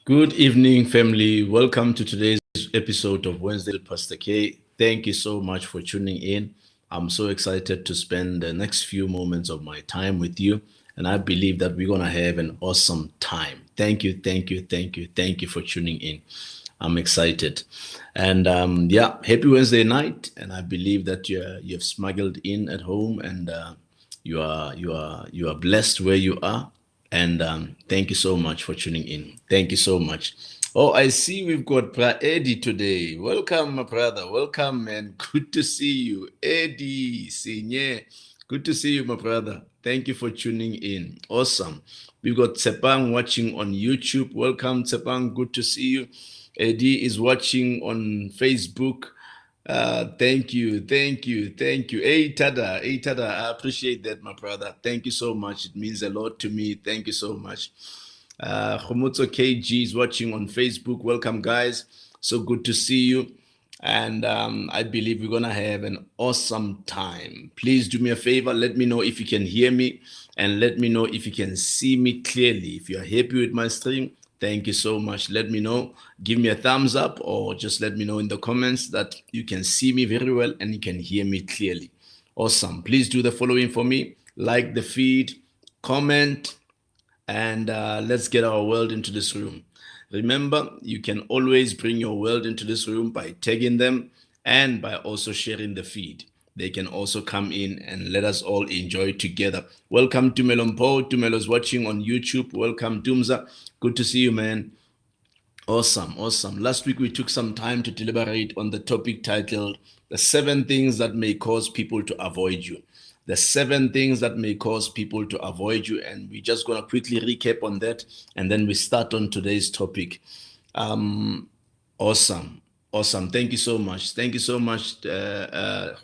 Good evening, family. Welcome to today's episode of Wednesday with Pastor K. Thank you so much for tuning in. I'm so excited to spend the next few moments of my time with you, and I believe that we're going to have an awesome time. Thank you for tuning in. I'm excited. And yeah, happy Wednesday night. And I believe that you've smuggled in at home and you are blessed where you are. And thank you so much for tuning in. Thank you so much. Oh, I see we've got Eddie today. Welcome, my brother. Welcome, man. Good to see you. Eddie, Sinye. Good to see you, my brother. Thank you for tuning in. Awesome. We've got Tsepang watching on YouTube. Welcome, Tsepang. Good to see you. Eddie is watching on Facebook. Thank you. Hey Tada, I appreciate that, my brother. Thank you so much. It means a lot to me. Thank you so much. Khomotso KG is watching on Facebook. Welcome, guys. So good to see you. And I believe we're gonna have an awesome time. Please do me a favor. Let me know if you can hear me, and let me know if you can see me clearly. If you're happy with my stream, thank you so much. Let me know. Give me a thumbs up, or just let me know in the comments that you can see me very well and you can hear me clearly. Awesome. Please do the following for me. Like the feed, comment, and let's get our world into this room. Remember, you can always bring your world into this room by tagging them and by also sharing the feed. They can also come in and let us all enjoy together. Welcome to Melompo. Tumelo's watching on YouTube. Welcome, Dumza. Good to see you, man. Awesome. Last week we took some time to deliberate on the topic titled The 7 Things That May Cause People to Avoid You. The 7 things that may cause people to avoid you. And we're just going to quickly recap on that. And then we start on today's topic. Awesome. Thank you so much. Khomotso.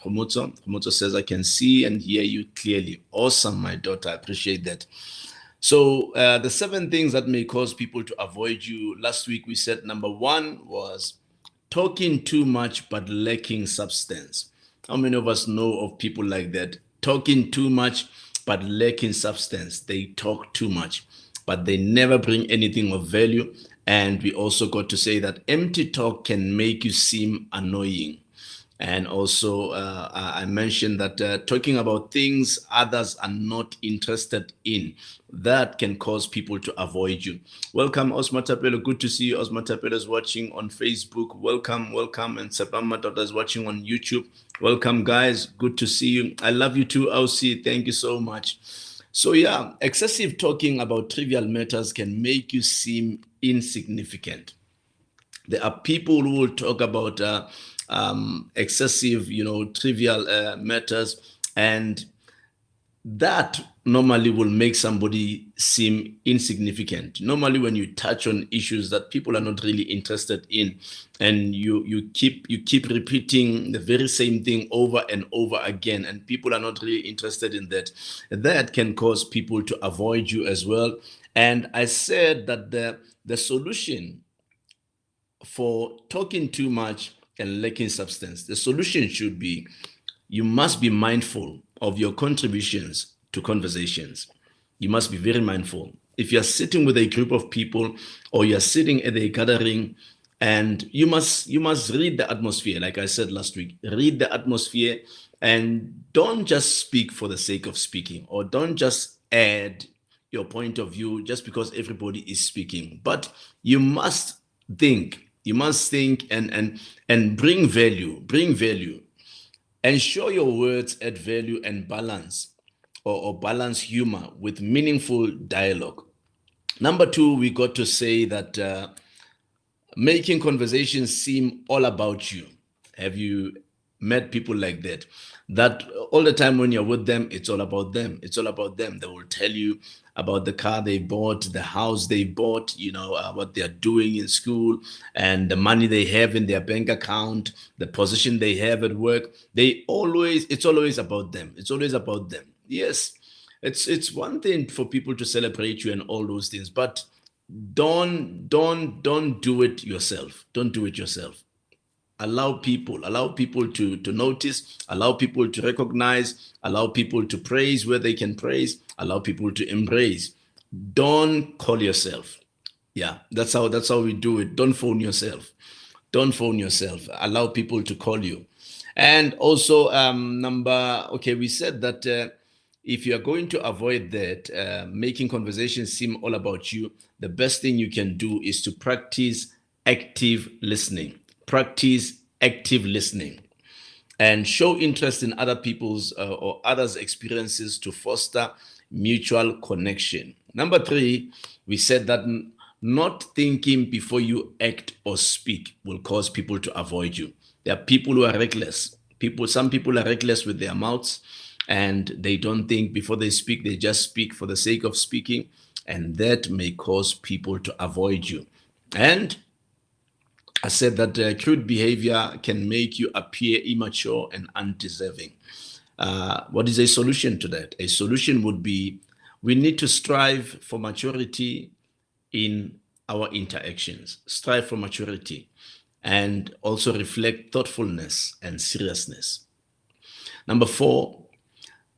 Khomotso says, I can see and hear you clearly. Awesome, my daughter. I appreciate that. So the 7 things that may cause people to avoid you. Last week we said number 1 was talking too much but lacking substance. How many of us know of people like that? Talking too much but lacking substance. They talk too much, but they never bring anything of value. And we also got to say that empty talk can make you seem annoying. And also, I mentioned that talking about things others are not interested in, that can cause people to avoid you. Welcome, Osma Tapelo. Good to see you. Osma Tapelo is watching on Facebook. Welcome. And Sepama Dota is watching on YouTube. Welcome, guys. Good to see you. I love you too, Ausi. Thank you so much. So yeah, excessive talking about trivial matters can make you seem insignificant. There are people who will talk about excessive, trivial matters, and that normally will make somebody seem insignificant. Normally, when you touch on issues that people are not really interested in, and you keep repeating the very same thing over and over again, and people are not really interested in that, that can cause people to avoid you as well. And I said that the solution for talking too much and lacking substance, the solution should be you must be mindful of your contributions to conversations. You must be very mindful. If you're sitting with a group of people or you're sitting at a gathering, and you must read the atmosphere. Like I said last week, read the atmosphere and don't just speak for the sake of speaking, or don't just add your point of view just because everybody is speaking. But you must think. You must think and bring value. Ensure your words add value and balance, or balance humor with meaningful dialogue. Number 2, we got to say that making conversations seem all about you. Have you met people like that? That all the time when you're with them, it's all about them. They will tell you about the car they bought, the house they bought, what they're doing in school, and the money they have in their bank account, the position they have at work. It's always about them. Yes, it's one thing for people to celebrate you and all those things, but don't do it yourself. Allow people to notice, allow people to recognize, allow people to praise where they can praise, allow people to embrace. Don't call yourself. Yeah, that's how we do it. Don't phone yourself. Don't phone yourself. Allow people to call you. And also, okay, we said that if you are going to avoid that, making conversations seem all about you, the best thing you can do is to practice active listening. Practice active listening and show interest in other people's or others' experiences to foster mutual connection. Number three, we said that not thinking before you act or speak will cause people to avoid you. There are people who are reckless. Some people are reckless with their mouths and they don't think before they speak, they just speak for the sake of speaking, and that may cause people to avoid you. And I said that crude behavior can make you appear immature and undeserving. What is a solution to that? A solution would be we need to strive for maturity in our interactions, strive for maturity, and also reflect thoughtfulness and seriousness. Number four,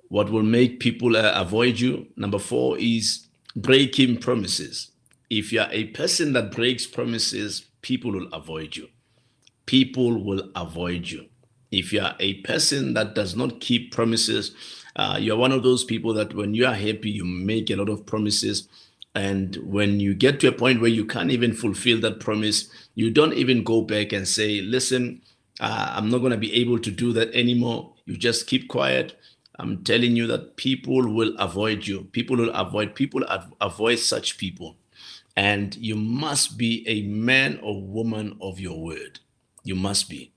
what will make people avoid you? Number four is breaking promises. If you are a person that breaks promises, people will avoid you. People will avoid you. If you are a person that does not keep promises, you're one of those people that when you are happy, you make a lot of promises. And when you get to a point where you can't even fulfill that promise, you don't even go back and say, listen, I'm not going to be able to do that anymore. You just keep quiet. I'm telling you that people will avoid you. People avoid such people. And you must be a man or woman of your word. You must be.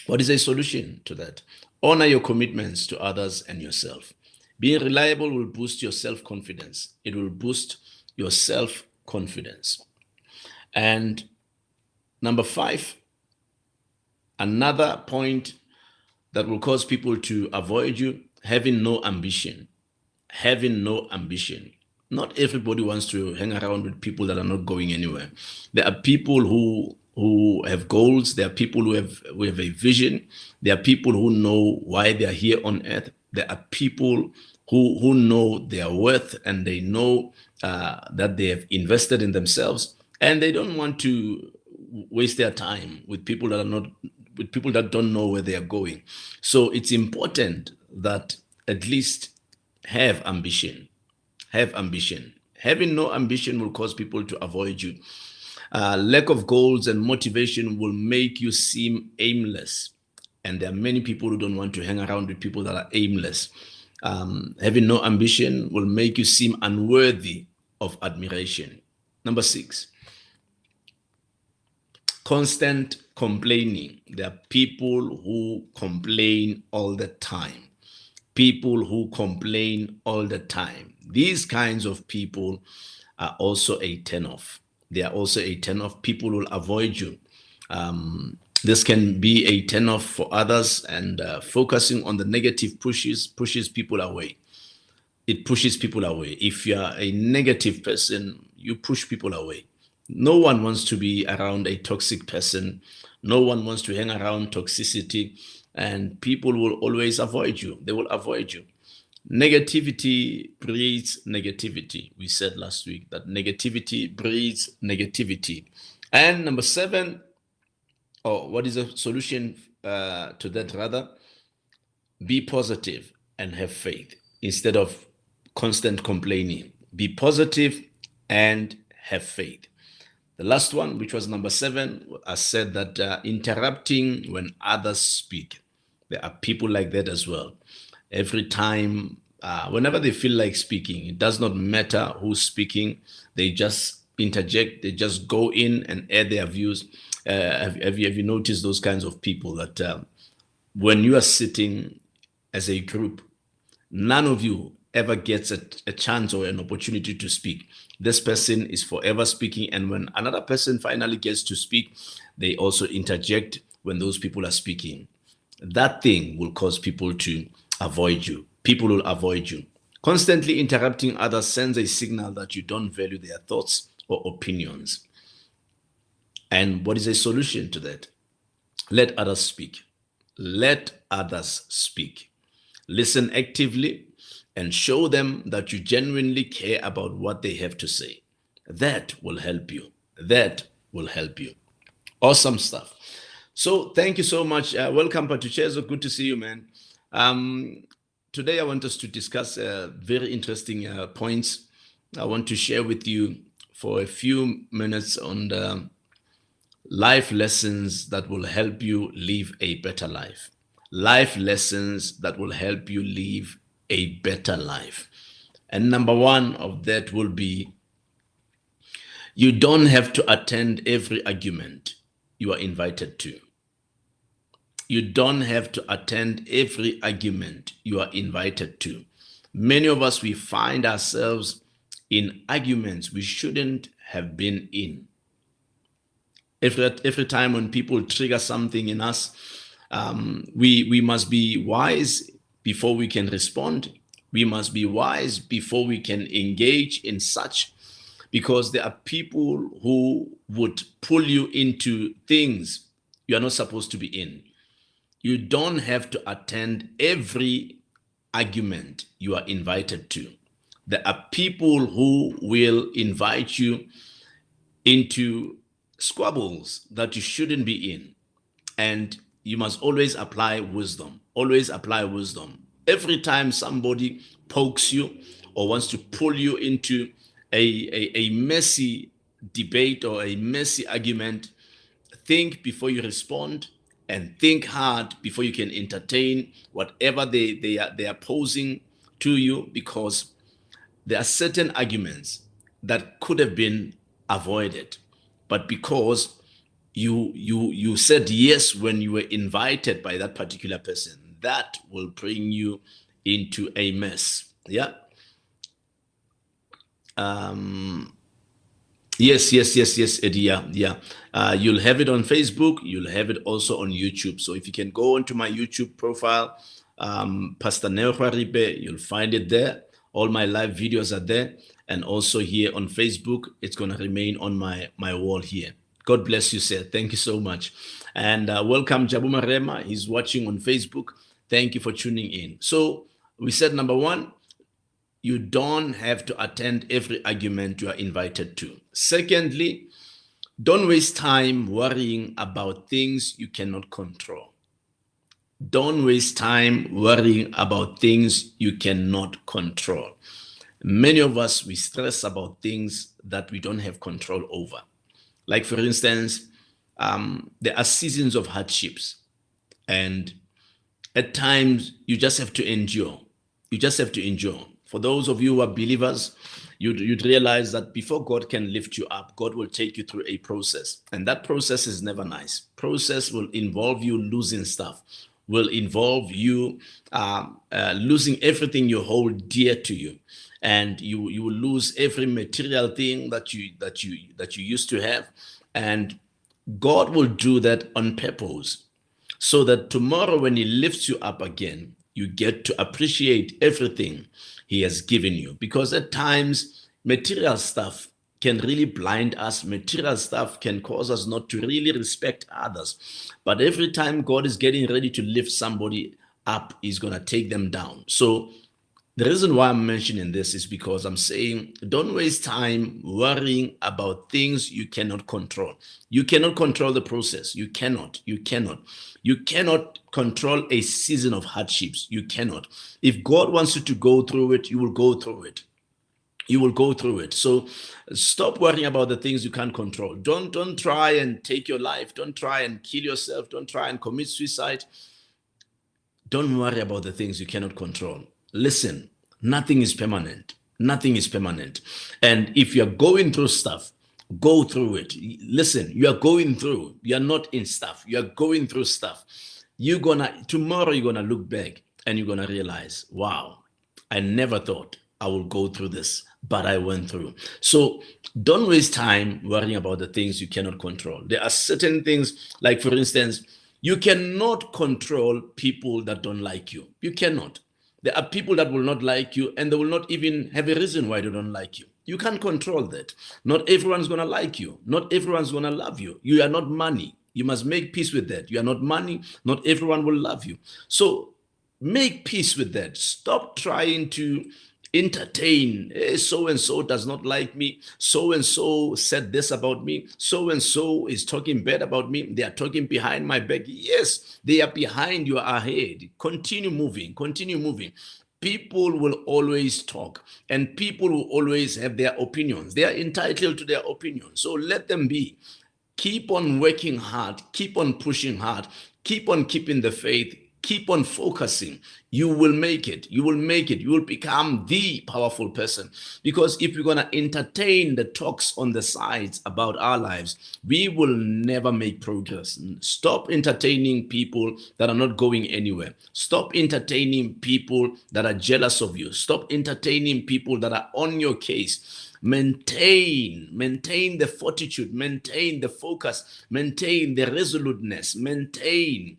What is a solution to that? Honor your commitments to others and yourself. Being reliable will boost your self-confidence. It will boost your self-confidence. And number five, another point that will cause people to avoid you, having no ambition. Having no ambition. Not everybody wants to hang around with people that are not going anywhere. There are people who have goals. There are people who have a vision. There are people who know why they are here on earth. There are people who know their worth and they know that they have invested in themselves, and they don't want to waste their time with people that don't know where they are going. So it's important that at least have ambition. Have ambition. Having no ambition will cause people to avoid you. Lack of goals and motivation will make you seem aimless. And there are many people who don't want to hang around with people that are aimless. Having no ambition will make you seem unworthy of admiration. Number six, constant complaining. There are people who complain all the time. People who complain all the time. These kinds of people are also a turn-off. They are also a turn-off. People will avoid you. This can be a turn-off for others, and focusing on the negative pushes people away. It pushes people away. If you are a negative person, you push people away. No one wants to be around a toxic person. No one wants to hang around toxicity, and people will always avoid you. They will avoid you. Negativity breeds negativity. We said last week that negativity breeds negativity. And number seven, what is a solution to that rather? Be positive and have faith instead of constant complaining. Be positive and have faith. The last one, which was number seven, I said that interrupting when others speak. There are people like that as well. Every time, whenever they feel like speaking, it does not matter who's speaking, they just interject, they just go in and add their views. Have you noticed those kinds of people that when you are sitting as a group, none of you ever gets a chance or an opportunity to speak? This person is forever speaking, and when another person finally gets to speak, they also interject when those people are speaking. That thing will cause people to avoid you. People will avoid you. Constantly interrupting others sends a signal that you don't value their thoughts or opinions. And what is a solution to that? Let others speak. Let others speak. Listen actively and show them that you genuinely care about what they have to say. That will help you. That will help you. Awesome stuff. So thank you so much. Welcome, Patuchezo. Good to see you, man. Today I want us to discuss very interesting points. I want to share with you for a few minutes on the life lessons that will help you live a better life. Life lessons that will help you live a better life. And number one of that will be, you don't have to attend every argument you are invited to. You don't have to attend every argument you are invited to. Many of us, we find ourselves in arguments we shouldn't have been in. Every time when people trigger something in us, we must be wise before we can respond. We must be wise before we can engage in such, because there are people who would pull you into things you are not supposed to be in. You don't have to attend every argument you are invited to. There are people who will invite you into squabbles that you shouldn't be in. And you must always apply wisdom. Always apply wisdom. Every time somebody pokes you or wants to pull you into a messy debate or a messy argument, think before you respond, and think hard before you can entertain whatever they are posing to you, because there are certain arguments that could have been avoided, but because you said yes when you were invited by that particular person, that will bring you into a mess. Yeah. Yes, Eddie. Yeah. You'll have it on Facebook. You'll have it also on YouTube. So if you can go onto my YouTube profile, Pastor Khoaripe, you'll find it there. All my live videos are there. And also here on Facebook, it's going to remain on my wall here. God bless you, sir. Thank you so much. And welcome, Jabuma Rema. He's watching on Facebook. Thank you for tuning in. So we said, number one, you don't have to attend every argument you are invited to. Secondly, don't waste time worrying about things you cannot control. Don't waste time worrying about things you cannot control. Many of us, we stress about things that we don't have control over. Like, for instance, there are seasons of hardships, and at times you just have to endure. You just have to endure. For those of you who are believers, you'd realize that before God can lift you up, God will take you through a process. And that process is never nice. Process will involve you losing stuff, will involve you losing everything you hold dear to you. And you will lose every material thing that you used to have. And God will do that on purpose, so that tomorrow when He lifts you up again, you get to appreciate everything He has given you. Because at times, material stuff can really blind us. Material stuff can cause us not to really respect others. But every time God is getting ready to lift somebody up, He's going to take them down. So the reason why I'm mentioning this is because I'm saying, don't waste time worrying about things you cannot control. You cannot control the process. You cannot control a season of hardships. You cannot. If God wants you to go through it, you will go through it. You will go through it. So stop worrying about the things you can't control. Don't try and take your life. Don't try and kill yourself. Don't try and commit suicide. Don't worry about the things you cannot control. Listen, nothing is permanent. Nothing is permanent. And if you're going through stuff, go through it. Listen, you are going through. You're not in stuff. You're going through stuff. Tomorrow you're gonna look back and you're gonna realize, wow, I never thought I would go through this, but I went through. So don't waste time worrying about the things you cannot control. There are certain things, like for instance, you cannot control people that don't like you. You cannot. There are people that will not like you, and they will not even have a reason why they don't like you. You can't control that. Not everyone's going to like you. Not everyone's going to love you. You are not money. You must make peace with that. You are not money. Not everyone will love you. So make peace with that. Stop trying to entertain. Hey, so and so does not like me. So and so said this about me. So and so is talking bad about me. They are talking behind my back. Yes, they are behind, you are ahead. Continue moving. Continue moving. People will always talk, and people will always have their opinions. They are entitled to their opinions. So let them be. Keep on working hard, keep on pushing hard, keep on keeping the faith, keep on focusing. You will make it. You will make it. You will become the powerful person. Because if we're going to entertain the talks on the sides about our lives, we will never make progress. Stop entertaining people that are not going anywhere. Stop entertaining people that are jealous of you. Stop entertaining people that are on your case. Maintain the fortitude, maintain the focus, maintain the resoluteness, maintain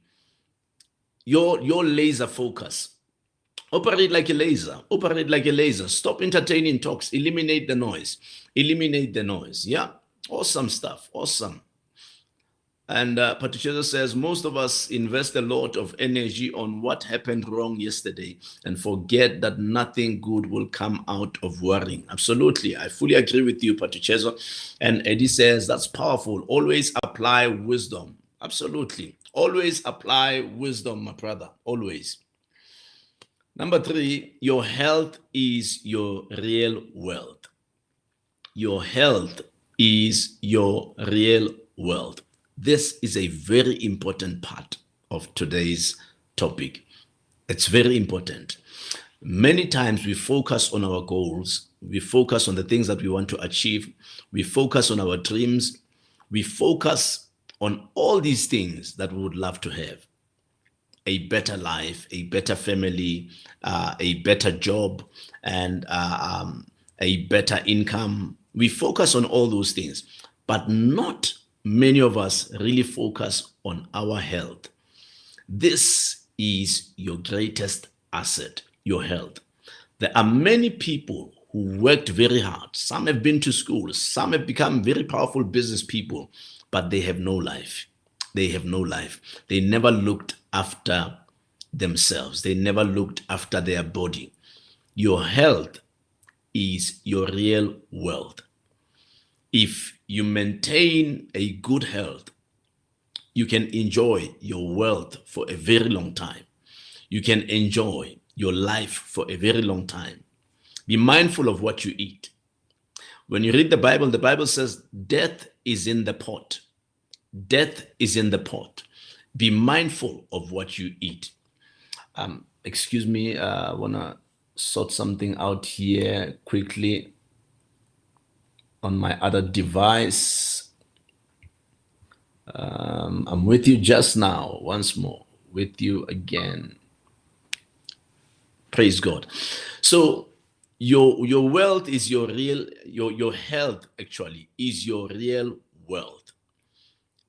your laser focus. Operate like a laser. Operate like a laser. Stop entertaining talks. Eliminate the noise. Eliminate the noise. Yeah. Awesome stuff. Awesome. And Patricia says, most of us invest a lot of energy on what happened wrong yesterday and forget that nothing good will come out of worrying. Absolutely. I fully agree with you, Patricia. And Eddie says, that's powerful. Always apply wisdom. Absolutely. Always apply wisdom, my brother. Always. Number 3, your health is your real wealth. Your health is your real wealth. This is a very important part of today's topic. It's very important. Many times we focus on our goals. We focus on the things that we want to achieve. We focus on our dreams. We focus on all these things that we would love to have. A better life, a better family, a better job, and a better income. We focus on all those things, but not many of us really focus on our health. This is your greatest asset, your health. There are many people who worked very hard. Some have been to school. Some have become very powerful business people, but they have no life. They have no life. They never looked after themselves. They never looked after their body. Your health is your real wealth. If you maintain a good health, you can enjoy your wealth for a very long time. You can enjoy your life for a very long time. Be mindful of what you eat. When you read the Bible says death is in the pot. Death is in the pot. Be mindful of what you eat. Excuse me, I want to sort something out here quickly on my other device. I'm with you just now, once more, with you again. Praise God. So your wealth is your real, your health actually is your real wealth.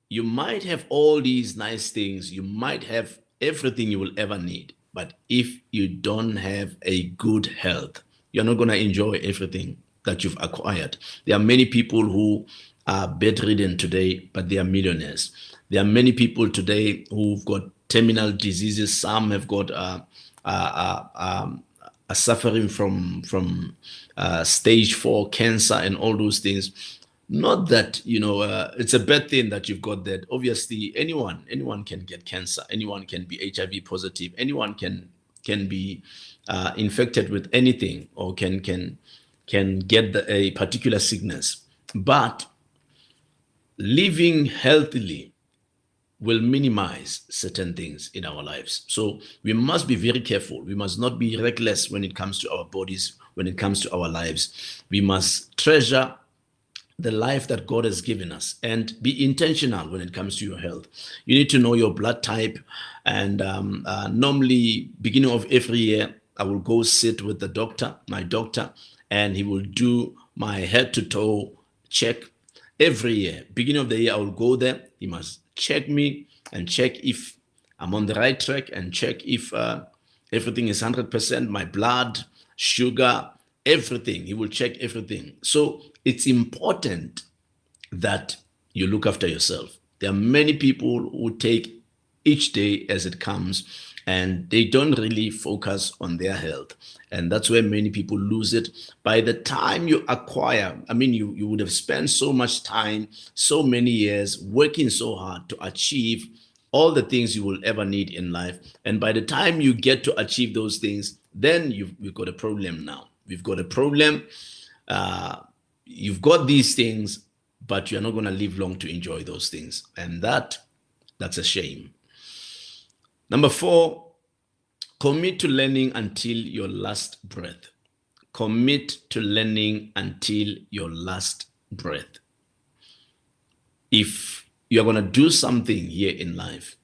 You might have all these nice things, you might have everything you will ever need, but if you don't have a good health, you're not going to enjoy everything that you've acquired. There are many people who are bedridden today, but they are millionaires. There are many people today who've got terminal diseases. Some have got suffering from stage 4 cancer and all those things. Not that, it's a bad thing that you've got that. Obviously, anyone can get cancer. Anyone can be HIV positive. Anyone can be infected with anything, or can get a particular sickness. But living healthily will minimize certain things in our lives. So we must be very careful. We must not be reckless when it comes to our bodies, when it comes to our lives. We must treasure the life that God has given us and be intentional when it comes to your health. You need to know your blood type. And normally, beginning of every year, I will go sit with the doctor, my doctor, and he will do my head to toe check every year. Beginning of the year, I will go there. He must check me and check if I'm on the right track and check if everything is 100%, my blood, sugar, everything. He will check everything. So it's important that you look after yourself. There are many people who take each day as it comes and they don't really focus on their health. And that's where many people lose it. By the time you acquire, I mean, you would have spent so much time, so many years working so hard to achieve all the things you will ever need in life. And by the time you get to achieve those things, then you've got a problem now. We've got a problem. You've got these things, but you're not going to live long to enjoy those things. And that's a shame. Number 4, commit to learning until your last breath. Commit to learning until your last breath. If you're going to do something here in life,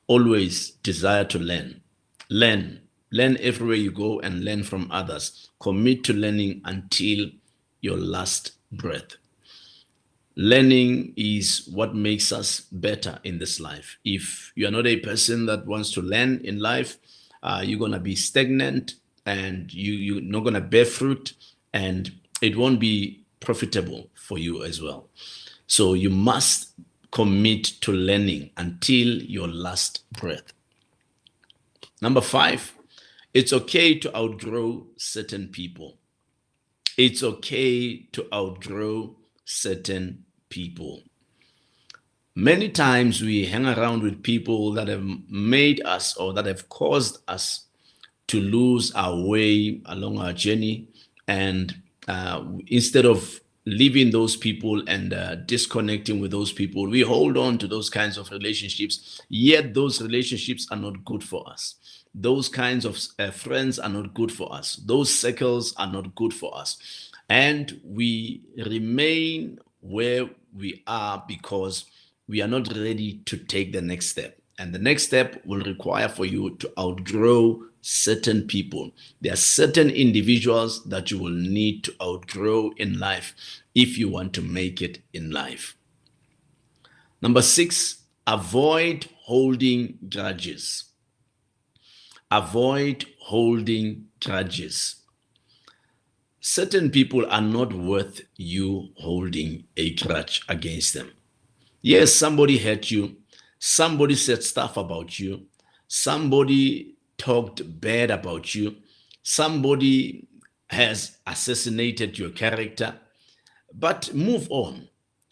always desire to learn. Learn everywhere you go and learn from others. Commit to learning until your last breath. Learning is what makes us better in this life. If you're not a person that wants to learn in life, you're going to be stagnant, and you're not going to bear fruit, and it won't be profitable for you as well. So you must commit to learning until your last breath. Number 5, it's okay to outgrow certain people. It's okay to outgrow certain people. Many times we hang around with people that have made us, or that have caused us to lose our way along our journey. And instead of leaving those people and disconnecting with those people, we hold on to those kinds of relationships, yet those relationships are not good for us. Those kinds of friends are not good for us. Those circles are not good for us. And we remain where we are because we are not ready to take the next step. And the next step will require for you to outgrow certain people. There are certain individuals that you will need to outgrow in life if you want to make it in life. Number 6, avoid holding grudges. Avoid holding grudges. Certain people are not worth you holding a grudge against them. Yes, somebody hurt you. Somebody said stuff about you. Somebody talked bad about you. Somebody has assassinated your character. But move on.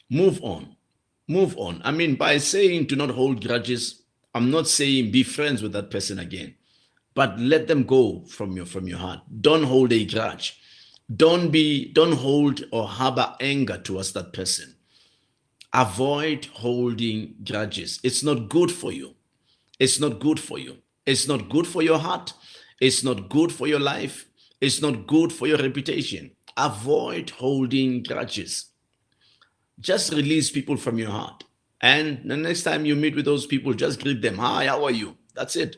Move on. Move on. I mean, by saying do not hold grudges, I'm not saying be friends with that person again. But let them go from your heart. Don't hold a grudge. Don't hold or harbor anger towards that person. Avoid holding grudges. It's not good for you. It's not good for you. It's not good for your heart. It's not good for your life. It's not good for your reputation. Avoid holding grudges. Just release people from your heart. And the next time you meet with those people, just greet them. Hi, how are you? That's it.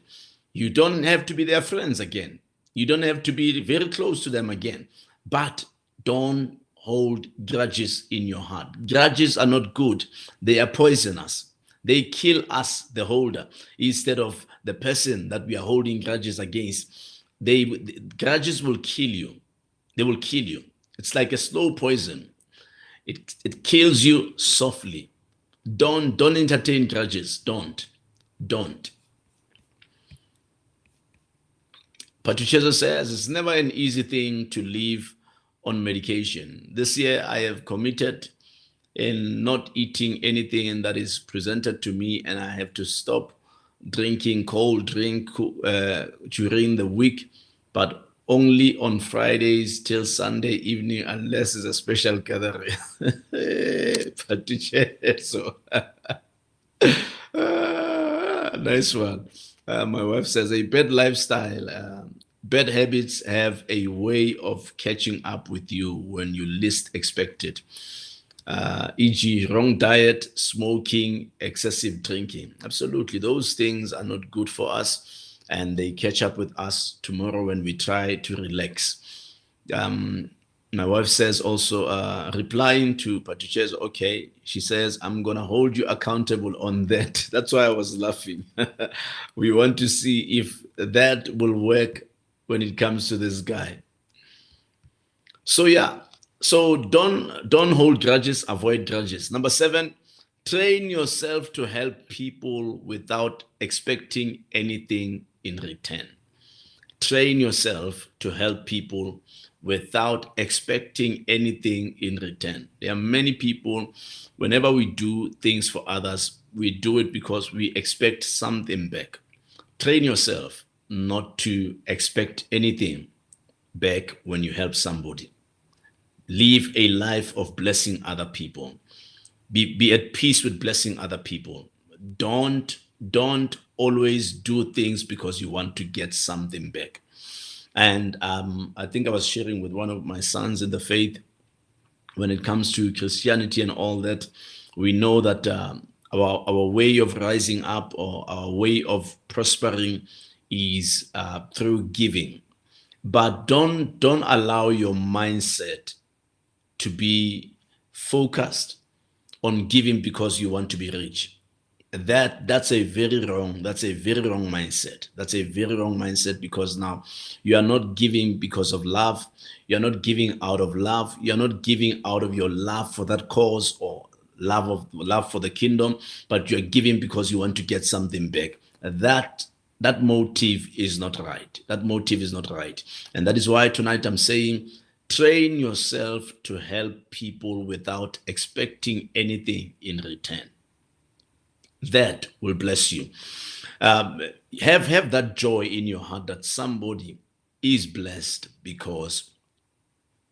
You don't have to be their friends again. You don't have to be very close to them again. But don't hold grudges in your heart. Grudges are not good. They are poisonous. They kill us, the holder, instead of the person that we are holding grudges against. Grudges will kill you. They will kill you. It's like a slow poison. It kills you softly. Don't entertain grudges. Don't. Patricia says it's never an easy thing to live on medication. This year I have committed in not eating anything that is presented to me, and I have to stop drinking cold drink during the week, but only on Fridays till Sunday evening, unless it's a special gathering. Patricia, so nice one. My wife says a bad lifestyle, bad habits have a way of catching up with you when you least expect it. E.g., wrong diet, smoking, excessive drinking. Absolutely, those things are not good for us, and they catch up with us tomorrow when we try to relax. My wife says also, replying to Patricia's, okay, she says, I'm going to hold you accountable on that. That's why I was laughing. We want to see if that will work when it comes to this guy. So yeah, so don't hold grudges, avoid grudges. Number 7, train yourself to help people without expecting anything in return. Train yourself to help people without expecting anything in return. There are many people, whenever we do things for others, we do it because we expect something back. Train yourself not to expect anything back when you help somebody. Live a life of blessing other people. Be at peace with blessing other people. Don't always do things because you want to get something back. And I think I was sharing with one of my sons in the faith, when it comes to Christianity and all that, we know that our way of rising up, or our way of prospering, is through giving. But don't allow your mindset to be focused on giving because you want to be rich. That's a very wrong mindset. That's a very wrong mindset, because now you are not giving because of love. You're not giving out of love. You're not giving out of your love for that cause, or love for the kingdom, but you're giving because you want to get something back. That motive is not right. That motive is not right. And that is why tonight I'm saying, train yourself to help people without expecting anything in return. That will bless you. Have that joy in your heart that somebody is blessed because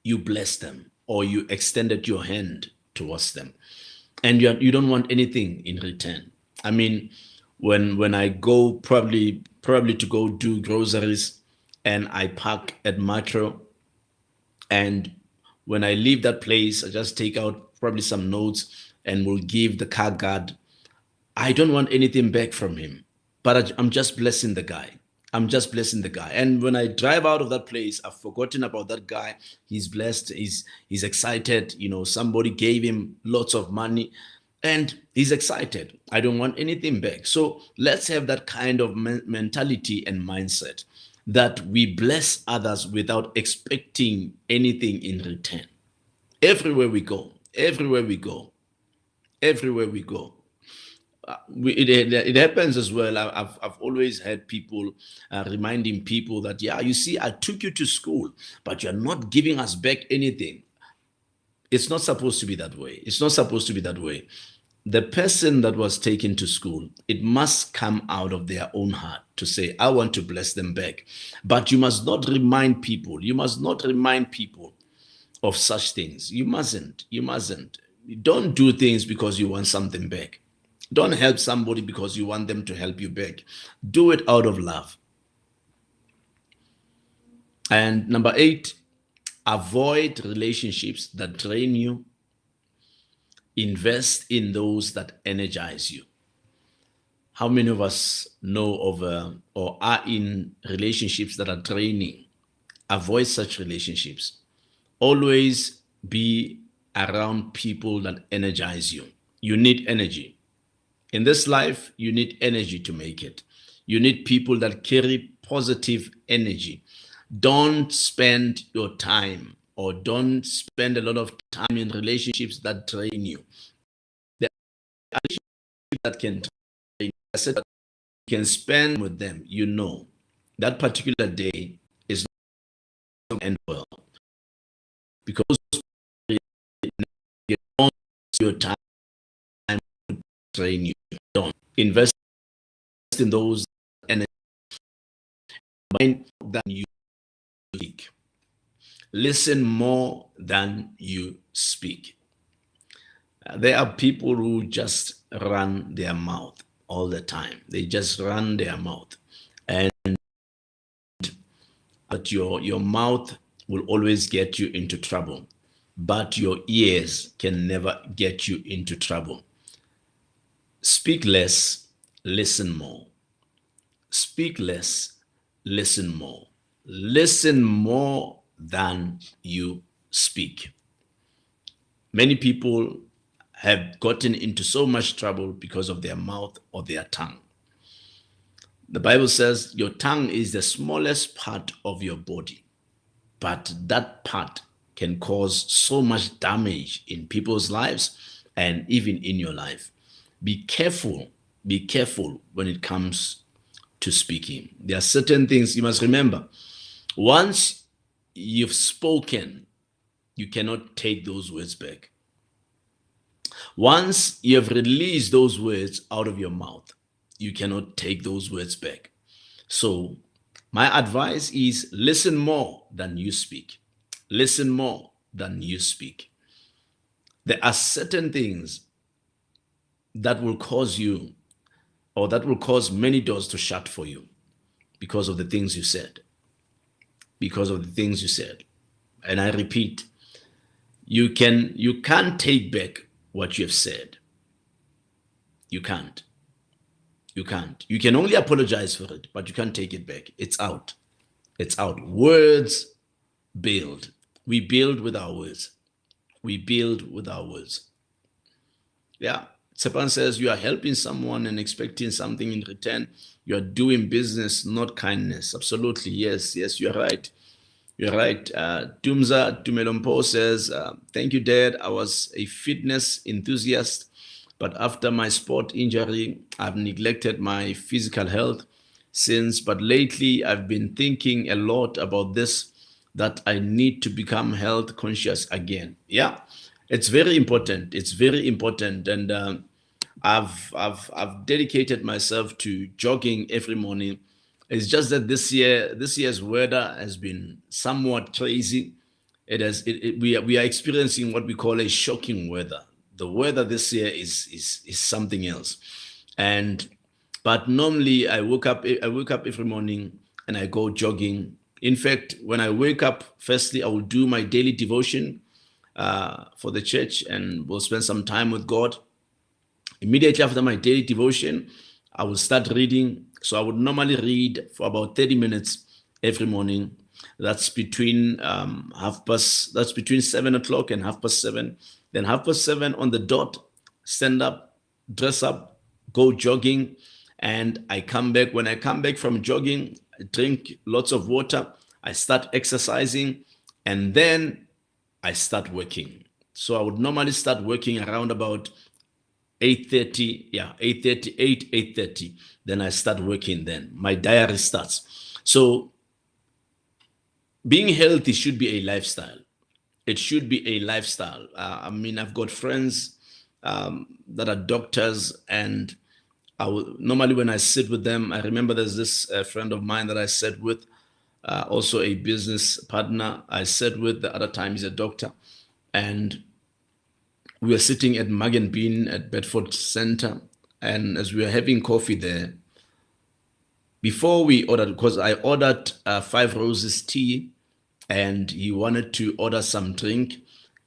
you blessed them, or you extended your hand towards them, and you don't want anything in return. I mean, when I go probably to go do groceries, and I park at Metro, and when I leave that place, I just take out probably some notes and will give the car guard. I don't want anything back from him, but I'm just blessing the guy. I'm just blessing the guy. And when I drive out of that place, I've forgotten about that guy. He's blessed. He's excited. Somebody gave him lots of money, and he's excited. I don't want anything back. So let's have that kind of mentality and mindset, that we bless others without expecting anything in return. Everywhere we go, everywhere we go, everywhere we go. It happens as well. I've always had people reminding people that, yeah, you see, I took you to school, but you're not giving us back anything. It's not supposed to be that way. It's not supposed to be that way. The person that was taken to school, it must come out of their own heart to say, I want to bless them back. But you must not remind people. You must not remind people of such things. You mustn't. You mustn't. Don't do things because you want something back. Don't help somebody because you want them to help you back. Do it out of love. And number 8, avoid relationships that drain you. Invest in those that energize you. How many of us know of or are in relationships that are draining? Avoid such relationships. Always be around people that energize you. You need energy. In this life, you need energy to make it. You need people that carry positive energy. Don't spend your time, or don't spend a lot of time in relationships that drain you. There are relationships that can drain you. I said that you can spend with them. That particular day is not going to end well, because you don't spend your time to drain you. Don't invest in those energy than you speak. Listen more than you speak. There are people who just run their mouth all the time. They just run their mouth, and but your mouth will always get you into trouble, but your ears can never get you into trouble. Speak less, listen more. Speak less, listen more. Listen more than you speak. Many people have gotten into so much trouble because of their mouth or their tongue. The Bible says your tongue is the smallest part of your body, but that part can cause so much damage in people's lives and even in your life. Be careful when it comes to speaking. There are certain things you must remember. Once you've spoken, you cannot take those words back. Once you have released those words out of your mouth, you cannot take those words back. So, my advice is listen more than you speak. Listen more than you speak. There are certain things that will cause you, or that will cause many doors to shut for you because of the things you said. Because of the things you said. And I repeat, you can't take back what you have said. You can't. You can't. You can only apologize for it, but you can't take it back. It's out. It's out. Words build. We build with our words. We build with our words. Yeah. Sepan says you are helping someone and expecting something in return. You are doing business, not kindness. Absolutely. Yes, you're right. You're right. Tumza Tumelompo says, thank you, Dad. I was a fitness enthusiast, but after my sport injury, I've neglected my physical health since. But lately, I've been thinking a lot about this, that I need to become health conscious again. Yeah, it's very important. It's very important. And I've dedicated myself to jogging every morning. It's just that this year's weather has been somewhat crazy. We are experiencing what we call a shocking weather. The weather this year is something else. And but normally I wake up every morning and I go jogging. In fact, when I wake up, firstly I will do my daily devotion for the church, and we'll spend some time with God. Immediately after my daily devotion, I will start reading. So I would normally read for about 30 minutes every morning. That's between that's between 7 o'clock and 7:30. Then 7:30 on the dot, stand up, dress up, go jogging, and I come back. When I come back from jogging, I drink lots of water, I start exercising, and then I start working. So I would normally start working around about 8:30, 8:30. Then I start working. Then my diary starts. So being healthy should be a lifestyle. It should be a lifestyle. I mean, I've got friends that are doctors, and normally when I sit with them, I remember there's this friend of mine that I sat with, also a business partner I sat with the other time. He's a doctor, and we were sitting at Mug and Bean at Bedford Center, and as we were having coffee there, before we ordered, because I ordered 5 Roses tea, and he wanted to order some drink,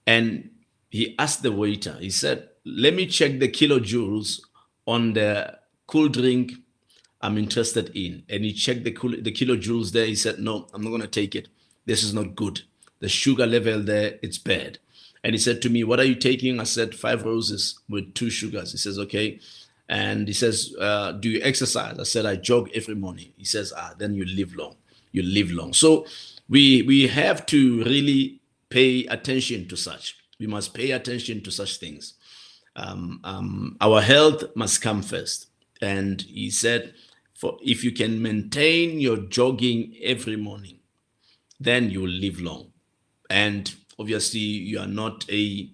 and he asked the waiter, he said, let me check the kilojoules on the cool drink I'm interested in. And he checked the kilojoules there. He said, no, I'm not going to take it. This is not good. The sugar level there, it's bad. And he said to me, what are you taking? I said, 5 Roses with 2 sugars. He says, okay. And he says, do you exercise? I said, I jog every morning. He says, then you live long. You live long. So we have to really pay attention to such. We must pay attention to such things. Our health must come first. And he said, if you can maintain your jogging every morning, then you will live long. And obviously, you are not a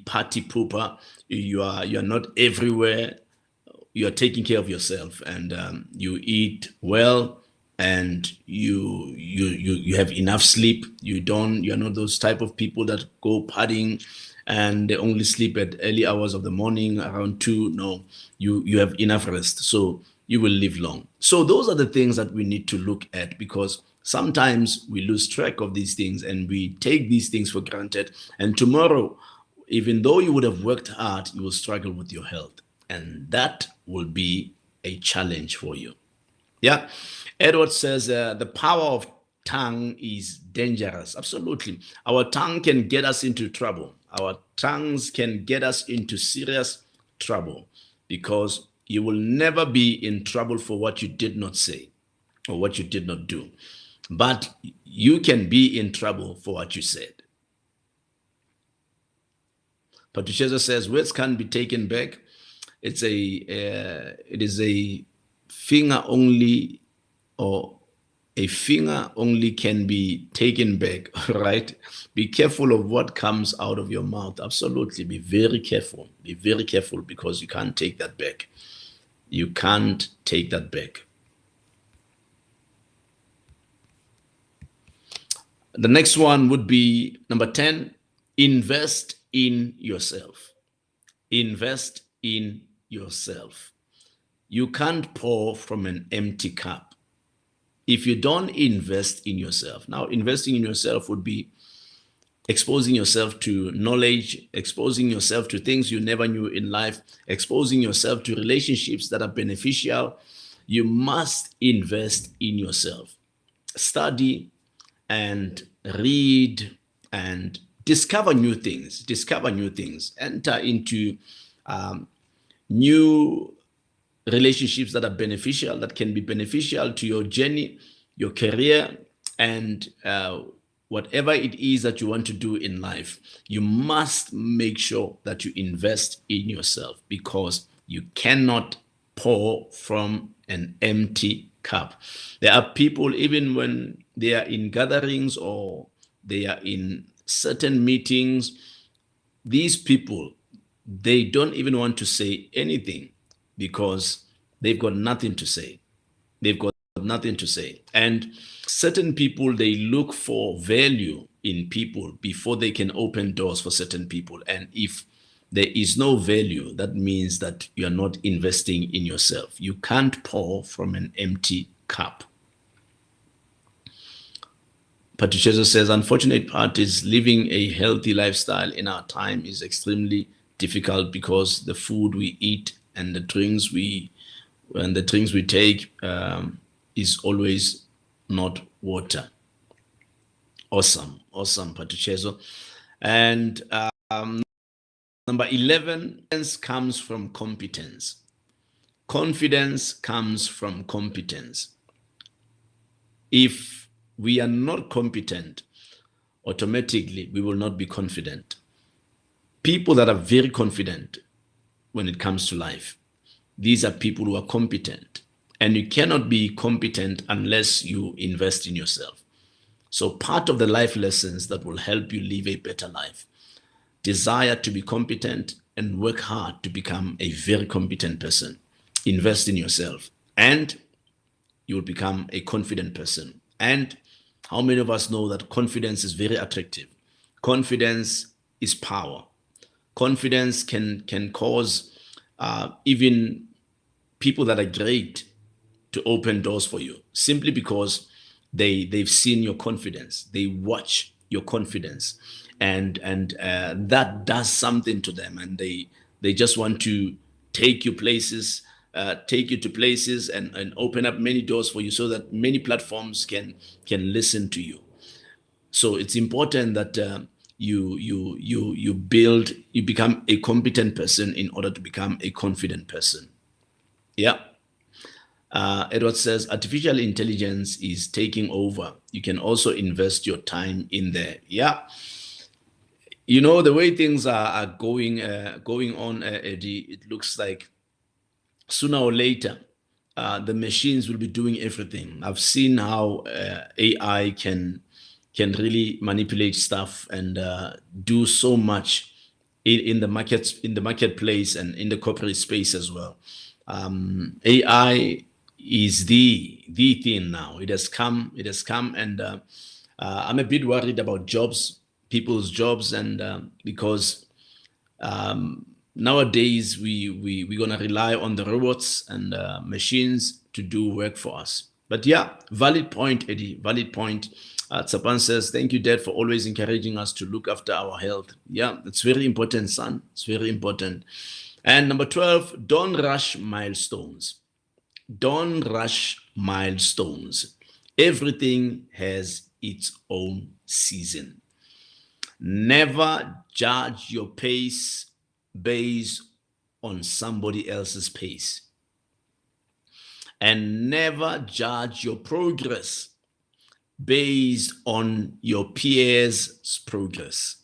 party pooper. You are not everywhere. You are taking care of yourself, and you eat well, and you have enough sleep. You're not those type of people that go partying and they only sleep at early hours of the morning around 2. No, you have enough rest, so you will live long. So those are the things that we need to look at, because sometimes we lose track of these things and we take these things for granted. And tomorrow, even though you would have worked hard, you will struggle with your health. And that will be a challenge for you. Yeah. Edward says the power of tongue is dangerous. Absolutely. Our tongue can get us into trouble. Our tongues can get us into serious trouble, because you will never be in trouble for what you did not say or what you did not do. But you can be in trouble for what you said. Patricia says words can't be taken back. It is a finger only, or a finger only can be taken back, right? Be careful of what comes out of your mouth. Absolutely. Be very careful. Be very careful, because you can't take that back. You can't take that back. The next one would be number 10, invest in yourself. Invest in yourself. You can't pour from an empty cup. If you don't invest in yourself, now investing in yourself would be exposing yourself to knowledge, exposing yourself to things you never knew in life, exposing yourself to relationships that are beneficial. You must invest in yourself. Study and read and discover new things, enter into new relationships that are beneficial, that can be beneficial to your journey, your career, and whatever it is that you want to do in life. You must make sure that you invest in yourself, because you cannot pour from an empty cup. There are people, even when they are in gatherings or they are in certain meetings, these people, they don't even want to say anything, because they've got nothing to say. They've got nothing to say. And certain people, they look for value in people before they can open doors for certain people. And if there is no value, that means that you are not investing in yourself. You can't pour from an empty cup. Patricia says, unfortunate part is living a healthy lifestyle in our time is extremely difficult, because the food we eat and the drinks we take is always not water. Awesome, Patricia. And number 11 comes from competence. Confidence comes from competence. If we are not competent, automatically we will not be confident. People that are very confident when it comes to life, these are people who are competent. And you cannot be competent unless you invest in yourself. So part of the life lessons that will help you live a better life: desire to be competent and work hard to become a very competent person. Invest in yourself, and you will become a confident person. And how many of us know that confidence is very attractive? Confidence is power. Confidence can cause even people that are great to open doors for you, simply because they've seen your confidence. They watch your confidence, and that does something to them, and they just want to take you to places and open up many doors for you, so that many platforms can listen to you. So it's important that you become a competent person in order to become a confident person. Yeah. Edward says, artificial intelligence is taking over. You can also invest your time in there. Yeah. You know, the way things are going on, Eddie, it looks like sooner or later, the machines will be doing everything. I've seen how AI can really manipulate stuff and do so much in the marketplace and in the corporate space as well. AI is the thing now. It has come, and I'm a bit worried about people's jobs, and because nowadays we're gonna rely on the robots and machines to do work for us. But yeah, valid point, Eddie. Valid point. Tsapan says, thank you, Dad, for always encouraging us to look after our health. Yeah, it's very important, son. It's very important. And number 12, don't rush milestones. Don't rush milestones. Everything has its own season. Never judge your pace based on somebody else's pace. And never judge your progress based on your peers' progress.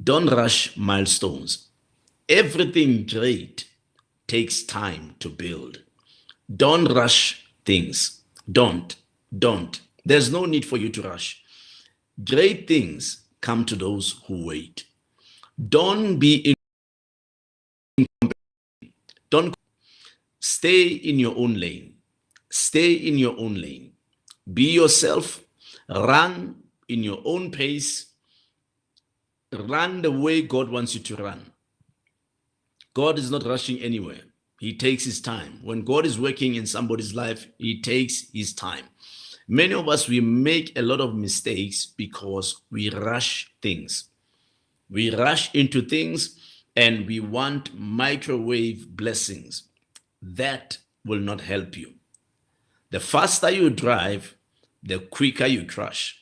Don't rush milestones. Everything great takes time to build. Don't rush things. Don't. There's no need for you to rush. Great things come to those who wait. Don't be don't stay in your own lane. Stay in your own lane. Be yourself. Run in your own pace. Run the way God wants you to run. God is not rushing anywhere. He takes his time. When God is working in somebody's life, he takes his time. Many of us, we make a lot of mistakes because we rush things. We rush into things and we want microwave blessings. That will not help you. The faster you drive, the quicker you crash.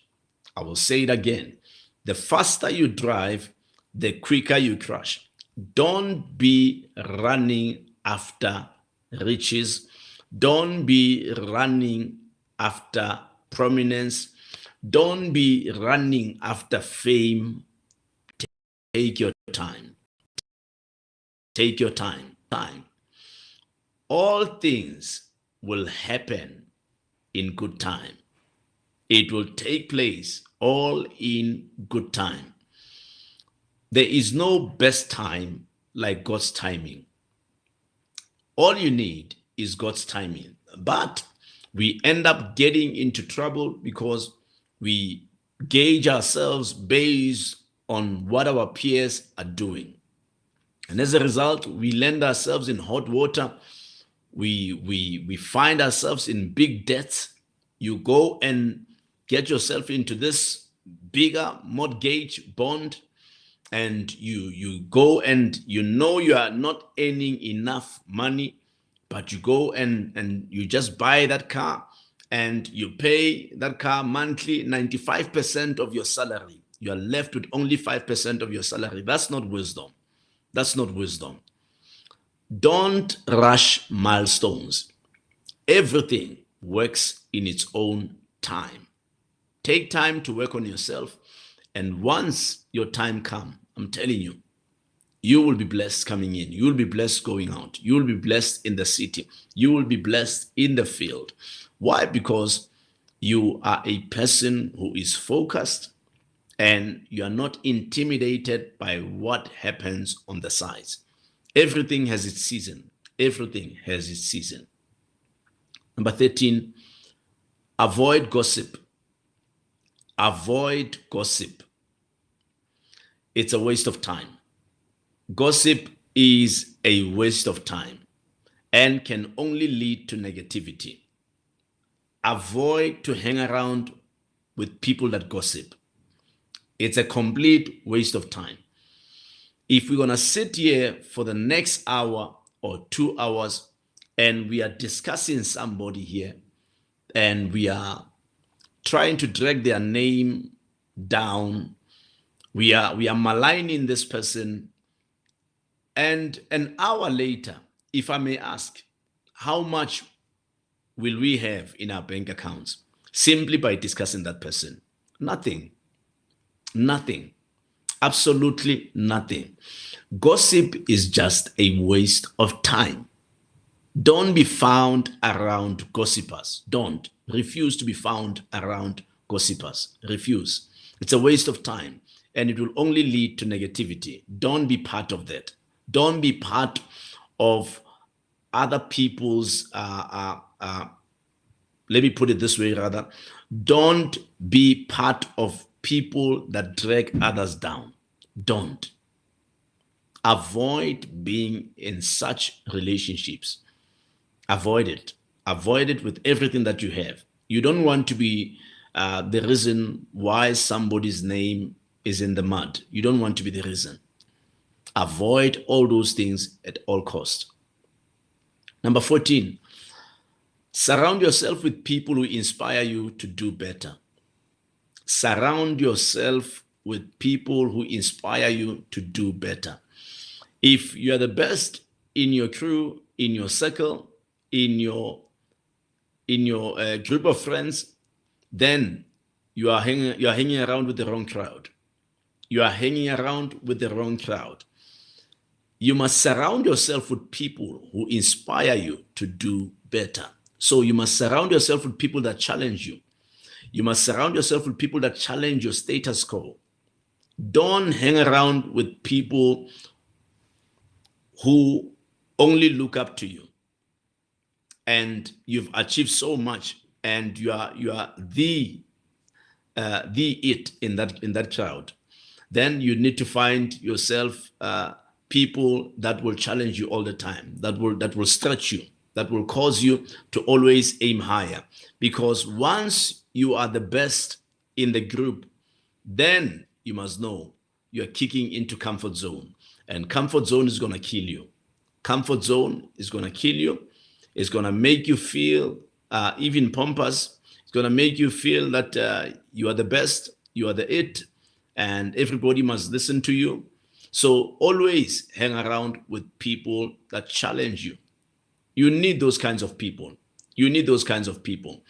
I will say it again. The faster you drive, the quicker you crash. Don't be running after riches. Don't be running after prominence. Don't be running after fame. Take your time. Take your time. All things will happen in good time. It will take place all in good time. There is no best time like God's timing. All you need is God's timing. But we end up getting into trouble because we gauge ourselves based on what our peers are doing. And as a result, we land ourselves in hot water. We find ourselves in big debts. You go and get yourself into this bigger mortgage bond, and you go and you are not earning enough money, but you go and you just buy that car and you pay that car monthly 95% of your salary. You are left with only 5% of your salary. That's not wisdom. That's not wisdom. Don't rush milestones. Everything works in its own time. Take time to work on yourself. And once your time comes, I'm telling you, you will be blessed coming in. You will be blessed going out. You will be blessed in the city. You will be blessed in the field. Why? Because you are a person who is focused and you are not intimidated by what happens on the sides. Everything has its season. Everything has its season. Number 13, avoid gossip. Avoid gossip. It's a waste of time. Gossip is a waste of time and can only lead to negativity. Avoid to hang around with people that gossip. It's a complete waste of time. If we're going to sit here for the next hour or 2 hours and we are discussing somebody here and we are trying to drag their name down, we are maligning this person, and an hour later, if I may ask, how much will we have in our bank accounts simply by discussing that person? Nothing. Nothing. Absolutely nothing. Gossip is just a waste of time. Don't be found around gossipers. Don't. Refuse to be found around gossipers. Refuse. It's a waste of time and it will only lead to negativity. Don't be part of that. Don't be part of other people's, let me put it this way rather. Don't be part of people that drag others down. Don't. Avoid being in such relationships. Avoid it. Avoid it with everything that you have. You don't want to be the reason why somebody's name is in the mud. You don't want to be the reason. Avoid all those things at all costs. Number 14, surround yourself with people who inspire you to do better. Surround yourself with people who inspire you to do better. If you are the best in your crew, in your circle, in your group of friends, then you are hanging around with the wrong crowd. You are hanging around with the wrong crowd. You must surround yourself with people who inspire you to do better. So you must surround yourself with people that challenge you. You must surround yourself with people that challenge your status quo. Don't hang around with people who only look up to you and you've achieved so much and you are the it in that crowd. Then you need to find yourself people that will challenge you all the time, that will stretch you, that will cause you to always aim higher. Because once you are the best in the group, then you must know you're kicking into comfort zone, and comfort zone is going to kill you. Comfort zone is going to kill you. It's going to make you feel even pompous. It's going to make you feel that you are the best, you are the it, and everybody must listen to you. So always hang around with people that challenge you. You need those kinds of people. You need those kinds of people.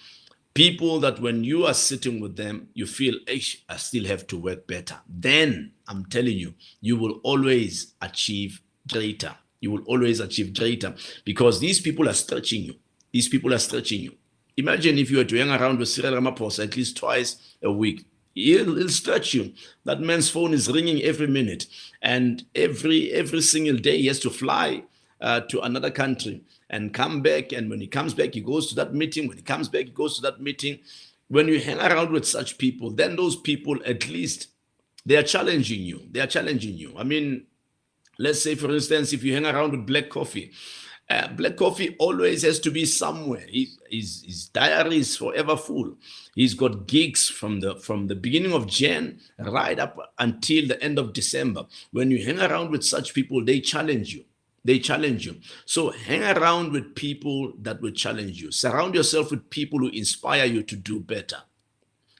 People that when you are sitting with them, you feel, I still have to work better. Then I'm telling you, you will always achieve greater. You will always achieve greater because these people are stretching you. These people are stretching you. Imagine if you were to hang around with Cyril Ramaphosa at least twice a week. He'll stretch you. That man's phone is ringing every minute, and every single day he has to fly to another country and come back. And when he comes back, he goes to that meeting. When he comes back, he goes to that meeting. When you hang around with such people, then those people, at least, they are challenging you. They are challenging you. I mean, let's say, for instance, if you hang around with Black Coffee, Black Coffee always has to be somewhere. His diary is forever full. He's got gigs from the beginning of Jan right up until the end of December. When you hang around with such people, they challenge you. They challenge you. So hang around with people that will challenge you. Surround yourself with people who inspire you to do better.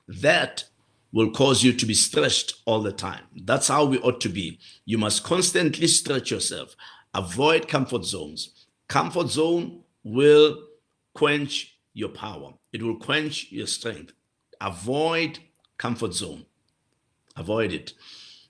That will cause you to be stretched all the time. That's how we ought to be. You must constantly stretch yourself. Avoid comfort zones. Comfort zone will quench your power. It will quench your strength. Avoid comfort zone. Avoid it.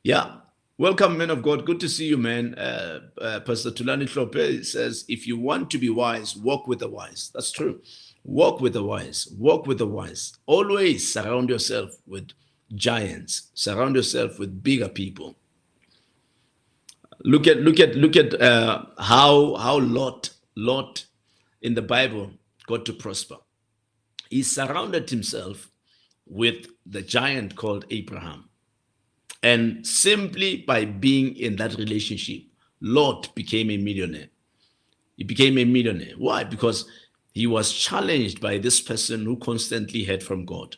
Yeah. Welcome, man of God. Good to see you, man. Pastor Tulani Klope says, if you want to be wise, walk with the wise. That's true. Walk with the wise. Walk with the wise. Always surround yourself with giants. Surround yourself with bigger people. Look at how Lot in the Bible got to prosper. He surrounded himself with the giant called Abraham. And simply by being in that relationship, Lot became a millionaire. He became a millionaire. Why? Because he was challenged by this person who constantly heard from God.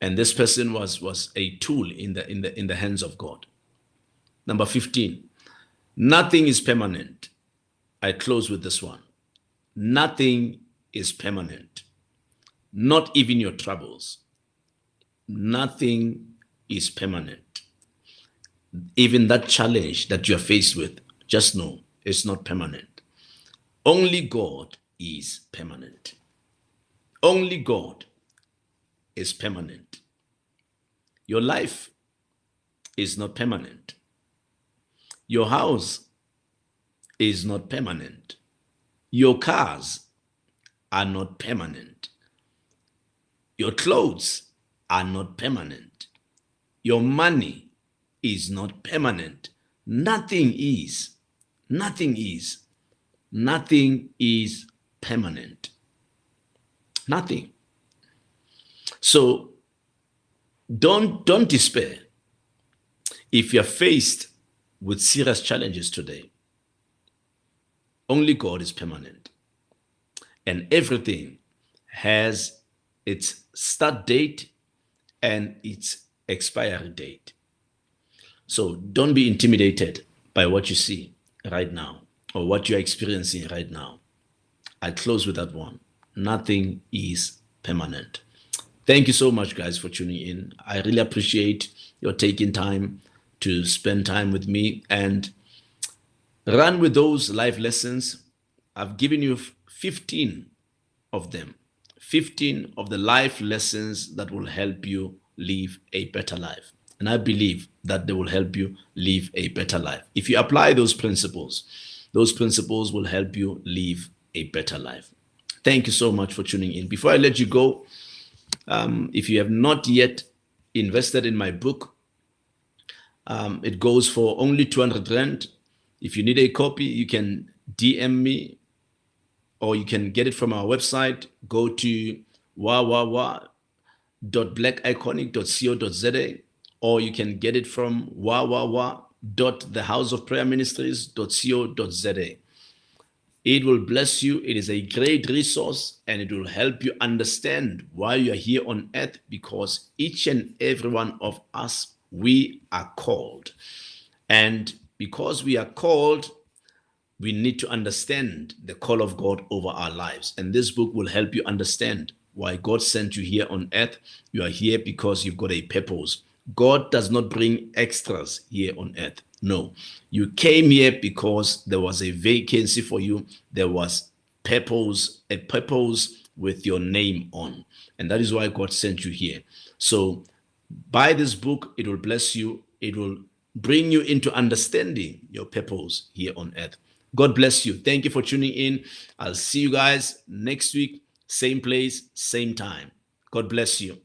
And this person was a tool in the hands of God. Number 15. Nothing is permanent. I close with this one. Nothing is permanent. Not even your troubles. Nothing is permanent. Even that challenge that you're faced with, just know it's not permanent. Only God is permanent. Only God is permanent. Your life is not permanent. Your house is not permanent. Your cars are not permanent. Your clothes are not permanent. Your money is not permanent. Nothing is. Nothing is. Nothing is permanent. Nothing. So don't despair. If you're faced with serious challenges today, only God is permanent. And everything has its start date and its expiry date. So don't be intimidated by what you see right now or what you're experiencing right now. I close with that one. Nothing is permanent. Thank you so much, guys, for tuning in. I really appreciate your taking time to spend time with me and run with those life lessons. I've given you 15 of them, 15 of the life lessons that will help you live a better life. And I believe that they will help you live a better life. If you apply those principles will help you live a better life. Thank you so much for tuning in. Before I let you go, if you have not yet invested in my book, it goes for only 200 Rand. If you need a copy, you can DM me, or you can get it from our website. Go to www.blackiconic.co.za, or you can get it from www.thehouseofprayerministries.co.za. It will bless you. It is a great resource, and it will help you understand why you are here on earth, because each and every one of us, we are called. And because we are called, we need to understand the call of God over our lives. And this book will help you understand why God sent you here on earth. You are here because you've got a purpose. God does not bring extras here on earth. No, you came here because there was a vacancy for you. There was a purpose with your name on. And that is why God sent you here. So buy this book. It will bless you. It will bring you into understanding your purpose here on earth. God bless you. Thank you for tuning in. I'll see you guys next week. Same place, same time. God bless you.